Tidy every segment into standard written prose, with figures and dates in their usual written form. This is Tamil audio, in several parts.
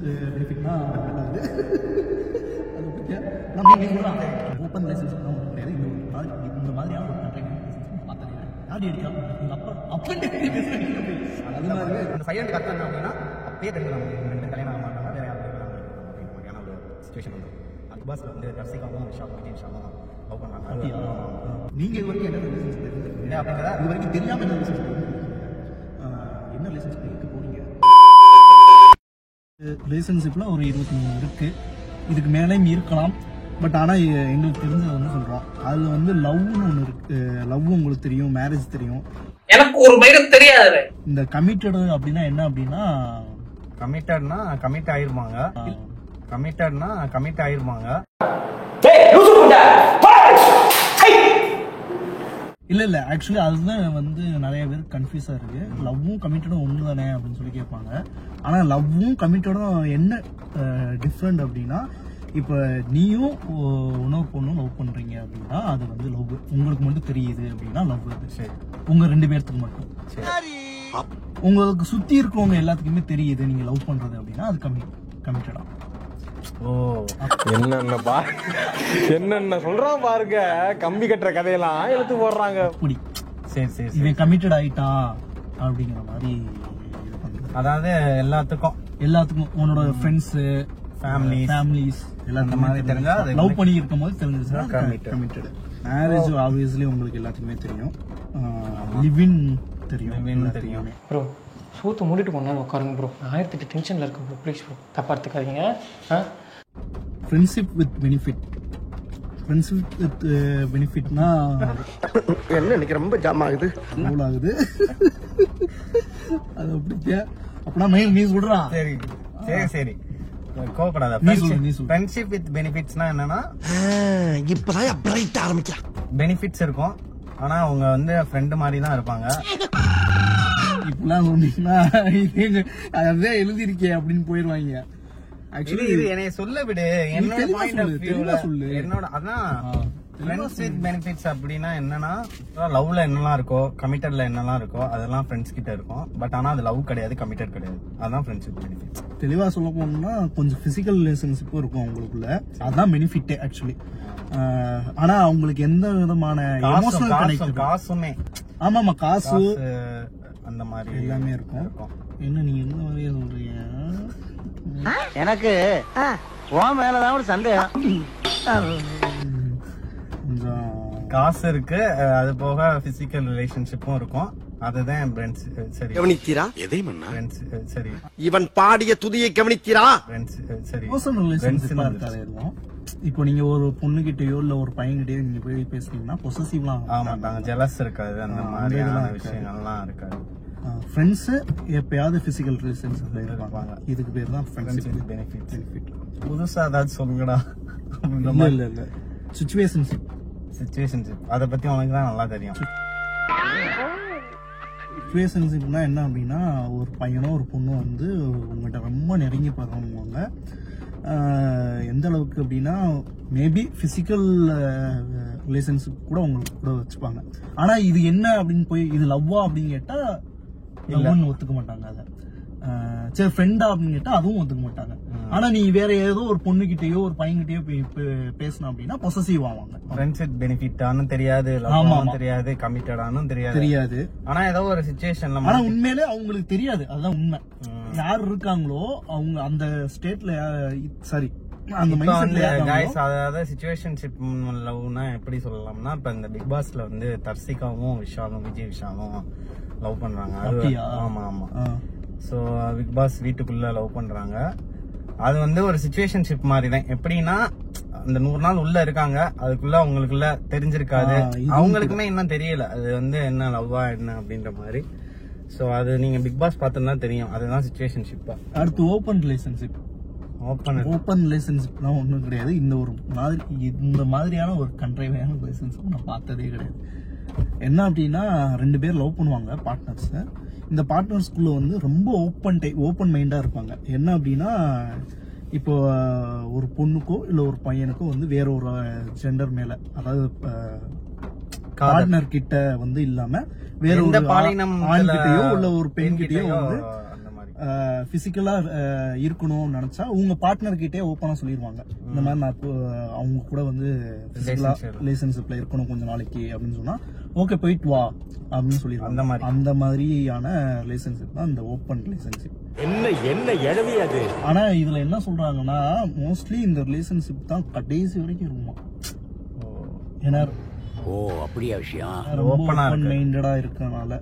பெனிஃபிட்னா அது ஓப்பன் லைசன்ஸ் கிடையாது. இந்த மாதிரியான ஒரு கண்ட்ரி பார்த்தது யார் எடுக்கலாம் அந்த சைலண்ட் கற்றுனா அப்படின்னா அப்பயே தெரிஞ்சுக்கலாம். ரெண்டு கல்யாணம் ஆக மாட்டாங்க, வேற யாரும் மாதிரியான ஒரு சுச்சுவேஷன் வந்து அந்த பஸ்ஸில் வந்து தர்சிகாவும் விஷாலும் லவ் பண்ணாங்க. நீங்கள் இது வரைக்கும் என்ன ரிலேஷன்ஷிப் இல்லை அப்படிங்கிறதா இது வரைக்கும் தெரியாமல் என்ன ரிலேஷன்ஷிப் இருக்க போறீங்க? ரிலேஷன்ஷிப்ல ஒரு 23 இருக்கு, இதுக்கு மேலேயும் இருக்கலாம். பட் ஆனால் எங்களுக்கு தெரிஞ்சது வந்து சொல்கிறோம், அதில் வந்து லவ்னு ஒன்று இருக்கு. லவ் உங்களுக்கு தெரியும், மேரேஜ் தெரியும், எனக்கு ஒரு பையன் தெரியாது. இந்த கமிட்டடு அப்படின்னா என்ன அப்படின்னா கமிட் ஆயிருப்பாங்க. இல்ல ஆக்சுவலி அதுதான் வந்து நிறைய பேர் கன்ஃபியூஸா இருக்கு. லவ்வும் கமிட்டடும் ஒன்று தானே அப்படின்னு சொல்லி கேட்பாங்க. ஆனா லவ்வும் கமிட்டடும் என்ன டிஃப்ரெண்ட் அப்படின்னா, இப்ப நீயும் இன்னொரு பொண்ணும் லவ் பண்றீங்க அப்படின்னா அது வந்து லவ், உங்களுக்கு மட்டும் தெரியுது அப்படின்னா லவ். சரி, உங்க 2 பேர்த்துக்கு மட்டும். உங்களுக்கு சுத்தி இருக்கவங்க எல்லாத்துக்குமே தெரியுது நீங்க லவ் பண்றது அப்படின்னா அது கமிட்டடா. என்னென்ன சொல்றான் பாருங்க, கம்பி கட்டுற கதையெல்லாம் எடுத்து போடுறாங்க. அப்படி சரி இவன் கமிட்டட் ஆயிட்டான் அப்படிங்கிற மாதிரி. அதாவது எல்லாத்துக்கும் உன்னோட ஃப்ரெண்ட்ஸ், ஃபேமிலிஸ் எல்லாத்துக்கும் மாதிரி தெரிஞ்சா லவ் பண்ணி இருக்கும் போது தெரிஞ்சிச்சுன்னா கமிட்டட். மேரேஜ் ஆப்வியஸ்லி உங்களுக்கு எல்லாத்துக்குமே தெரியும், லிவின் தெரியும். ப்ரோ சூத்து மூடிட்டு போனாலும் உட்காருங்க ப்ரோ, 1008 டென்ஷன்ல இருக்கு ப்ரோ, ப்ளீஸ் ப்ரோ தப்பா எடுத்துக்காதீங்க. ஃப்ரெண்ட்ஷிப் வித் பெனிஃபிட்னா என்ன இன்னைக்கு ரொம்ப ஜாம் ஆகுது ஆகுது அது அப்படிங்க. அப்படின்னா நீ சொல்றா. சரி கோவப்படாத. ஃப்ரெண்ட்ஷிப் வித் பெனிஃபிட்ஸ்னா என்னன்னா, இப்பதான் பிரைட் ஆரம்பிக்கலாம். பெனிஃபிட்ஸ் இருக்கும், ஆனா அவங்க வந்து ஃப்ரெண்ட் மாதிரி தான் இருப்பாங்க. இப்பெல்லாம் சொன்னீங்கன்னா அதே எழுதிருக்கே அப்படின்னு போயிருவாங்க. ஆக்சுவலி இது என்னைய சொல்ல விடு, என்னோட பாயிண்ட் ஆஃப் வியூல என்னோட அதான் ஃப்ரெண்ட்ஸ் வித் பெனிஃபிட்ஸ் அப்படின்னா என்னன்னா, லவ்ல என்னெல்லாம் இருக்கோ கமிட்டட்ல என்னெல்லாம் இருக்கோ அதெல்லாம் ஃப்ரெண்ட்ஸ் கிட்ட இருக்கும். பட் ஆனா அது லவ் கிடையாது, கமிட்டட் கிடையாது. அதான் ஃப்ரெண்ட்ஸ் வித் பெனிஃபிட்ஸ். தெளிவா சொல்ல போனோம்னா கொஞ்சம் பிசிக்கல் ரிலேஷன்ஷிப்பும் இருக்கும் அவங்களுக்குள்ள, அதான் பெனிஃபிட்டே ஆக்சுவலி. ஆனா அவங்களுக்கு எந்த விதமான எமோஷனல் கனெக்ட், காசுமே ஆமாமா காசு அந்த மாதிரி எல்லாமே இருக்கும். என்ன நீங்க எந்த மாதிரியா சொல்றீங்க? எனக்கு உன் மேலதான் ஒரு சந்தேகம். காசு இருக்கு, அது போக பிசிக்கல் ரிலேஷன்ஷிப்பும் இருக்கும். அதுதான் ஃப்ரெண்ட்ஸ். சரி கவனித்தீரா? எதை மண்ணா? ஃப்ரெண்ட்ஸ். சரி இவன் பாடிய துதியை கவனித்தீரா? ஃப்ரெண்ட்ஸ். சரி பர்சனல் ரிலேஷன்ஷிப்பா இருக்காது எதுவும். இப்போ நீங்க ஒரு பொண்ணுகிட்டயோ இல்ல ஒரு பையன்கிட்டயோ நீங்க போய் பேசுனீங்கன்னா பொசசிவ்லாம் ஆமாட்டாங்க, ஜெலஸ் இருக்காது, அந்த மாதிரியான விஷயங்கள்லாம் இருக்காது. ஃப்ரெண்ட்ஸ் எப்பயாவது பிசிக்கல் ரிலேஷன்ஷிப்ல இருப்பாங்க. இதுக்கு பேர் தான் ஃப்ரெண்ட்ஷிப் வித் பெனிஃபிட். புதுசா ஏதாவது சொல்லுங்கடா. இல்ல சிச்சுவேஷன்ஷிப் அதை பத்தி உனக்கு தான் நல்லா தெரியும். சிச்சுவேஷன்ஷிப்னா என்ன அப்படின்னா, ஒரு பையனோ ஒரு பொண்ணோ வந்து உங்கள்கிட்ட ரொம்ப நெருங்கி பழகுவாங்க. எந்த அளவுக்கு அப்படின்னா மேபி பிசிக்கல் ரிலேஷன்ஷிப் கூட உங்களுக்கு கூட வச்சுப்பாங்க. ஆனா இது என்ன அப்படின்னு போய் இது லவ்வா அப்படின்னு கேட்டா லவ்னு ஒத்துக்க மாட்டாங்க. அதை சரி ஃப்ரெண்டா அப்படின்னு கேட்டா அதுவும் ஒத்துக்க மாட்டாங்க. ஆனா நீ வேற ஏதோ ஒரு பொண்ணுகிட்டயோ ஒரு பையன்கிட்டயோ பேசணும் அப்படின்னா பொசசிவ் ஆவாங்க. ஃப்ரெண்ட்ஸ் வித் பெனிஃபிட்டானு தெரியாது, லவ்வானும் தெரியாது, கமிட்டடானும் தெரியாது. ஆனா ஏதோ ஒரு சிச்சுவேஷன்ல, ஆனா உண்மையிலே அவங்களுக்கு தெரியாது, அதுதான் உண்மை. யார் இருக்காங்களோ அவங்க அந்த ஸ்டேட்ல சரி அந்த அதாவது சிச்சுவேஷன்ஷிப் லவ்னா எப்படி சொல்லலாம்னா, இப்ப இந்த பிக் பாஸ்ல வந்து தர்சிகாவும் விஜய் விஷாலும் லவ் பண்றாங்க. ஆமா. சோ பிக் பாஸ் வீட்டுக்குள்ள லவ் பண்றாங்க. அது வந்து ஒரு சிச்சுவேஷன்ஷிப் மாதிரி தான். எப்படின்னா அந்த 100 நாள் உள்ள இருக்காங்க, அதுக்குள்ள அவங்களுக்குள்ள தெரிஞ்சிருக்காது, அவங்களுக்குமே இன்னும் தெரியல அது வந்து என்ன லவ்வா என்ன அப்படின்ற மாதிரி. சோ அது நீங்க பிக் பாஸ் பார்த்தா தெரியும், அதுதான் சிச்சுவேஷன்ஷிப்பா. அடுத்து ஓபன் ரிலேஷன்ஷிப்லாம் ஒன்றும் கிடையாது. இந்த மாதிரியான ஒரு கண்ட்ரைவான ரிலேஷன்ஷிப் நான் பார்த்ததே கிடையாது. என்ன அப்படின்னா 2 பேர் லவ் பண்ணுவாங்க, பார்ட்னர்ஸ். இந்த பார்ட்னர்ஸ்குள்ள வந்து ரொம்ப ஓப்பன் மைண்டா இருப்பாங்க. என்ன அப்படின்னா, இப்போ ஒரு பொண்ணுக்கோ இல்ல ஒரு பையனுக்கோ வந்து வேற ஒரு ஜெண்டர் மேல, அதாவது பார்ட்னர் கிட்ட வந்து இல்லாம வேற ஒரு ஆண்கிட்டயோ இல்ல ஒரு பெண் கிட்டயோ வந்து பிசிக்கலா இருக்கணும்னு நினைச்சா உங்க பார்ட்னர் கிட்டே ஓப்பனா சொல்லிடுவாங்க. இந்த மாதிரி நான் அவங்க கூட வந்து பிசிக்கலா ரிலேஷன்ஷிப்ல இருக்கணும் கொஞ்ச நாளைக்கு அப்படின்னு சொன்னா ஓகே போயிட்டு வா அப்படின்னு சொல்லிடுவாங்க. அந்த மாதிரியான ரிலேஷன்ஷிப் தான் இந்த ஓப்பன் ரிலேஷன்ஷிப். என்ன எழவி அது. ஆனா இதுல என்ன சொல்றாங்கன்னா மோஸ்ட்லி இந்த ரிலேஷன்ஷிப் தான் கடைசி வரைக்கும் இருக்குமா. ஏன்னா அப்படியா விஷயம். ஓப்பன் மைண்டடா இருக்கனால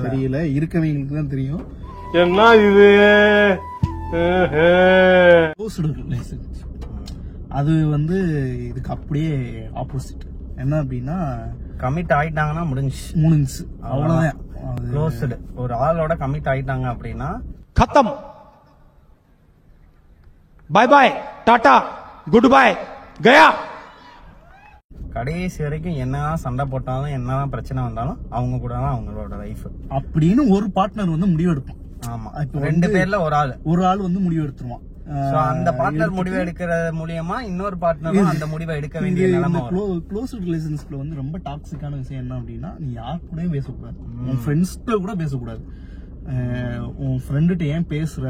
தெரியல, இருக்கவங்களுக்கு தான் தெரியும். என்ன இது அது வந்து இதுக்கு அப்படியே ஆப்போசிட். என்ன அப்படின்னா கமிட் ஆயிட்டாங்கன்னா முடிஞ்சு அவ்வளவுதான், க்ளோஸ்டு. ஒரு ஆளோட கமிட் ஆயிட்டாங்க அப்படின்னா खत्म, bye bye tata goodbye गया. கடைசி வரைக்கும் என்னதான் சண்டை போட்டாலும் என்னதான் பிரச்சனை வந்தாலும் அவங்க கூட தான் அவங்களோட லைஃப் அப்படின்னு ஒரு பார்ட்னர் வந்து முடிவெடுப்பான். ஆமா, இப்ப 2 பேர்ல ஒரு ஆள் வந்து முடிவு எடுத்துருவான். அந்த பார்ட்னர் முடிவு எடுக்கிறது மூலியமா இன்னொரு பார்ட்னரும் அந்த முடிவை எடுக்க வேண்டிய நிலைமை வரும். க்ளோஸ் ரிலேஷன்ஷிப்ல வந்து ரொம்ப டாக்ஸிக்கான விஷயம் என்ன அப்படின்னா நீ யார் கூடயும் பேசக்கூடாது, உன் ஃப்ரெண்ட்ஸ்கிட்ட கூட பேசக்கூடாது. உன் ஃப்ரெண்டுகிட்ட ஏன் பேசுற,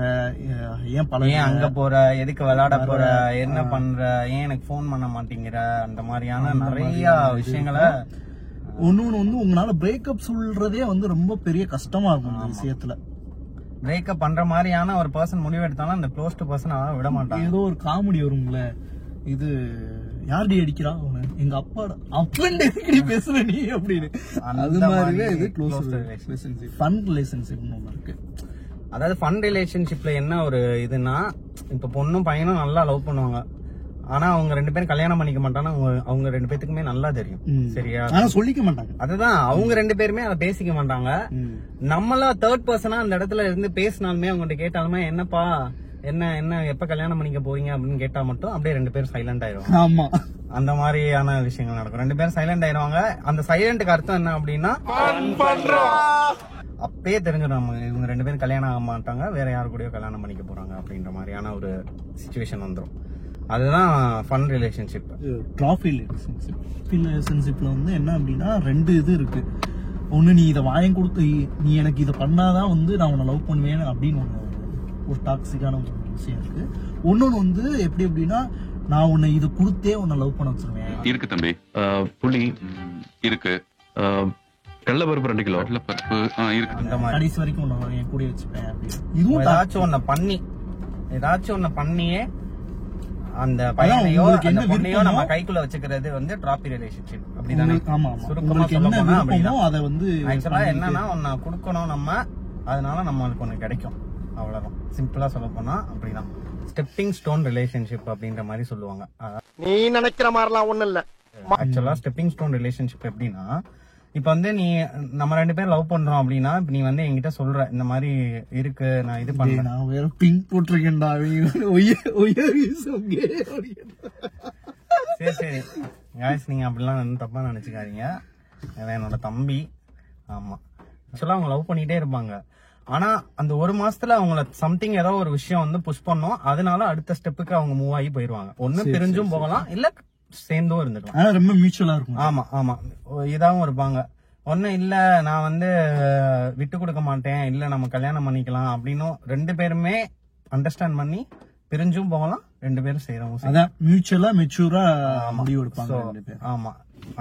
ஏன் அங்க போற, எதுக்கு விளையாட போற, என்ன பண்ற, ஏன் எனக்கு போன் பண்ண மாட்டேங்கிற, அந்த மாதிரியான நிறைய விஷயங்களை ஒன்னு வந்து உங்களால பிரேக்கப் சொல்றதே வந்து ரொம்ப பெரிய கஷ்டமா இருக்கும். இந்த விஷயத்துல பிரேக்கப் பண்ற மாதிரியான ஒரு பர்சன் முடிவு எடுத்தாலும் அந்த க்ளோஸ்டு பர்சன் விட மாட்டாங்க. ஏதோ ஒரு காமெடி வரும்ல, இது யார்டி அடிக்கிறா, எங்க அப்பாடா அப்பன் பேசுற நீ அப்படின்னு. அது மாதிரியே இது க்ளோஸ் ரிலேஷன்ஷிப். ஃபன் ரிலேஷன்ஷிப்னு ஒன்று இருக்கு. அதாவது ஃபன் ரிலேஷன்ஷிப்ல என்ன ஒரு இதுனா, இப்ப பொண்ணும் பையனும் நல்லா லவ் பண்ணுவாங்க. ஆனா அவங்க 2 பேரும் கல்யாணம் பண்ணிக்க மாட்டாங்க. அவங்க 2 பேத்துக்குமே நல்லா தெரியும். சரியா, ஆனா சொல்லிக்க மாட்டாங்க. அதுதான், அவங்க 2 பேருமே அதை பேசிக்க மாட்டாங்க. நம்மள தேர்ட் பர்சனா அந்த இடத்துல இருந்து பேசினாலுமே அவங்ககிட்ட கேட்டாலுமே என்னப்பா என்ன எப்ப கல்யாணம் பண்ணிக்க போறீங்க அப்படின்னு கேட்டா மட்டும் அப்படியே 2 பேரும் சைலண்ட் ஆயிடுவாங்க. ஆமா, அந்த மாதிரியான விஷயங்கள் நடக்கும். 2 பேரும் சைலண்ட் ஆயிடுவாங்க. அந்த சைலண்ட்டுக்கு அர்த்தம் என்ன அப்படின்னா அப்பயே தெரிஞ்சிடும் இவங்க 2 பேரும் கல்யாணம் ஆக மாட்டாங்க, வேற யாரு கூடயோ கல்யாணம் பண்ணிக்க போறாங்க அப்படின்ற மாதிரியான ஒரு சிச்சுவேஷன் வந்துடும். அதுதான் ஃபன் ரிலேஷன்ஷிப். ட்ராஃபி ரிலேஷன்ஷிப்ல வந்து என்ன அப்படின்னா 2 இது இருக்கு. ஒண்ணு, நீ இதை வாங்கி கொடுத்து நீ எனக்கு இதை பண்ணாதான் வந்து நான் உன்னை லவ் பண்ணுவேன் அப்படின்னு ஒரு டாக்ஸிக்கான ஒரு விஷயம் இருக்கு. ஒன்னொன்னு வந்து எப்படி அப்படின்னா நான் உன்னை இதை கொடுத்தே உன்னை லவ் பண்ண வச்சிருவேன். இருக்கு தம்பி, புளி இருக்கு, கடலைப்பருப்பு 2 கிலோ கடலைப்பருப்பு இருக்கு, கடைசி வரைக்கும் உன்னை என் கூட வச்சுப்பேன் அப்படின்னு. இதுவும் ஏதாச்சும் ஒண்ணு பண்ணியே அந்த பையனையோ அந்த பொண்ணையோ நம்ம கைக்குள்ள வச்சுக்கிறது வந்து ட்ராபி ரிலேஷன்ஷிப். அப்படிதானே? சுருக்கமா சொல்ல போனா அப்படிதான். அதை வந்து ஆக்சுவலா என்னன்னா ஒன்னு கொடுக்கணும் நம்ம, அதனால நம்மளுக்கு ஒண்ணு கிடைக்கும், அவ்வளவுதான். சிம்பிளா சொல்ல போனா அப்படிதான். ஸ்டெப்பிங் ஸ்டோன் ரிலேஷன்ஷிப் அப்படின்ற மாதிரி சொல்லுவாங்க. நீ நினைக்கிற மாதிரிலாம் ஒண்ணு இல்ல. ஆக்சுவலா ஸ்டெப்பிங் ஸ்டோன் ரிலேஷன்ஷிப் எப்படின்னா, இப்ப வந்து நம்ம 2 பேரும் லவ் பண்றோம் அப்படின்னா நீ வந்து என்கிட்ட சொல்ற இந்த மாதிரி இருக்கு, நான் இது பண்றேன், நான் வேற பிங்க் போட்டிருக்கேன்டா, சரி காய்ஸ் நீங்க அப்படிலாம் தப்பா நினைச்சுக்காதீங்க. என்னோட தம்பி. ஆமா, ஆக்சுவலா அவங்க லவ் பண்ணிட்டே இருப்பாங்க. ஆனா அந்த 1 மாசத்துல அவங்கள சம்திங் ஏதோ ஒரு விஷயம் வந்து புஷ் பண்ணோம், அதனால அடுத்த ஸ்டெப்புக்கு அவங்க மூவ் ஆகி போயிருவாங்க. ஒண்ணு பிரிஞ்சும் போகலாம், இல்ல சேர்ந்தும் இருந்துக்கலாம். ரொம்ப மியூச்சுவலா இருக்கும். ஆமா இதாவும் இருப்பாங்க. ஒண்ணு இல்ல நான் வந்து விட்டு கொடுக்க மாட்டேன், இல்ல நம்ம கல்யாணம் பண்ணிக்கலாம் அப்படின்னு 2 பேருமே அண்டர்ஸ்டாண்ட் பண்ணி பிரிஞ்சும் போகலாம், 2 பேரும் செய்யறவங்க. அதான் மியூச்சுவலா மெச்சூரா முடிவு எடுப்பாங்க. ஆமா,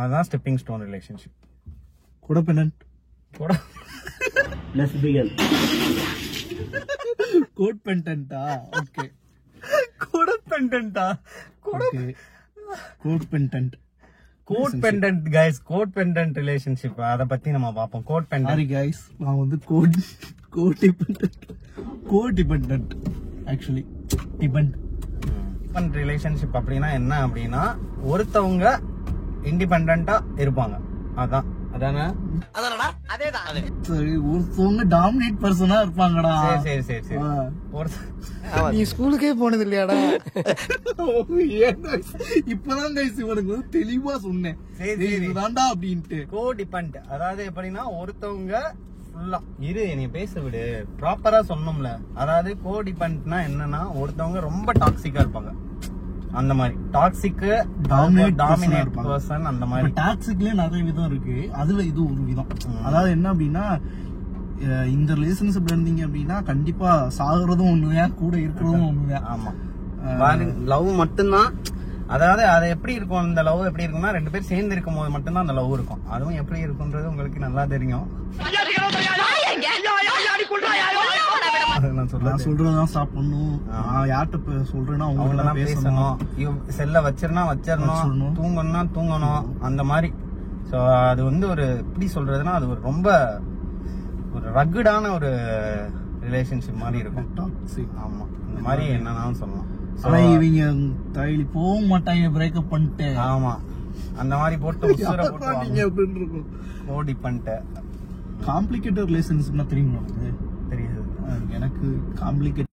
அதான் stepping stone relationship. Codependent lesbian கோட்பெண்டன்ட்டா? ஓகே, கோடபெண்டன்ட்டா? Codependent codependent guys, codependent relationship அத பத்தி நம்ம பாப்போம். கோட்பெண்டன்ட் கைஸ், நான் வந்து கோடிபெண்டன்ட் ஆக்சுவலி டிபெண்ட் ரிலேஷன்ஷிப் அப்படின்னா என்ன அப்படின்னா ஒருத்தவங்க இண்டிபெண்டன்ட்டா இருப்பாங்க. அதானே? ஒருத்தவங்க டாமினேட் பர்சனா இருப்பாங்கடா. சரி நீ ஸ்கூலுக்கே போனது இல்லையாடா? இப்பதான் கைஸ் இவனுக்கு வந்து தெளிவா சொன்னேன் இதுதான்டா அப்படின்ட்டு. கோடிபெண்ட் அதாவது எப்படின்னா ஒருத்தவங்க ஃபுல்லா என்னைய பேச விடு, ப்ராப்பரா சொன்னோம்ல. அதாவது கோடிபெண்ட்னா என்னன்னா ஒருத்தவங்க ரொம்ப டாக்ஸிக்கா இருப்பாங்க, அந்த மாதிரி டாக்ஸிக் டாமினேட் பர்சன். அந்த மாதிரி டாக்ஸிக்லயே நிறைய விதம் இருக்கு, அதுல இது ஒரு விதம். அதாவது என்ன அப்படின்னா இந்த ரிலேஷன்ஷிப்ல இருந்தீங்க அப்படின்னா கண்டிப்பா சாகுறதும் ஒண்ணுதான், கூட இருக்கிறதும் ஒண்ணுதான். ஆமா, லவ் மட்டும்தான். அதாவது அது எப்படி இருக்கும், இந்த லவ் எப்படி இருக்கும்னா 2 பேர் சேர்ந்து இருக்கும் போது மட்டும்தான் அந்த லவ் இருக்கும். அதுவும் எப்படி இருக்கும்ன்றது உங்களுக்கு நல்லா தெரியும். நான் சொல்றதான் ஸ்டாப் பண்ணும். நான் யார்கிட்ட சொல்றேன்னா அவங்கள்ட்ட பேசணும். செல்ல வச்சிடணும், தூங்கணும்னா தூங்கணும், அந்த மாதிரி. ஸோ அது வந்து ஒரு எப்படி சொல்றதுன்னா அது ஒரு ரொம்ப ஒரு ரக்குடான ஒரு ரிலேஷன்ஷிப் மாதிரி இருக்கும். ஆமா, இந்த மாதிரி என்னன்னாலும் சொல்லலாம். ஆனா இவங்க தைலி போக மாட்டாங்க, பிரேக்கப் பண்ணிட்டு. ஆமா, அந்த மாதிரி போட்டு ஓடி பண்ணிட்டு. காம்ப்ளிகேட்டட் ரிலேஷன்ஷிப்னா தெரியுங்களா? தெரியுது எனக்கு. காம்ப்ளிகேட்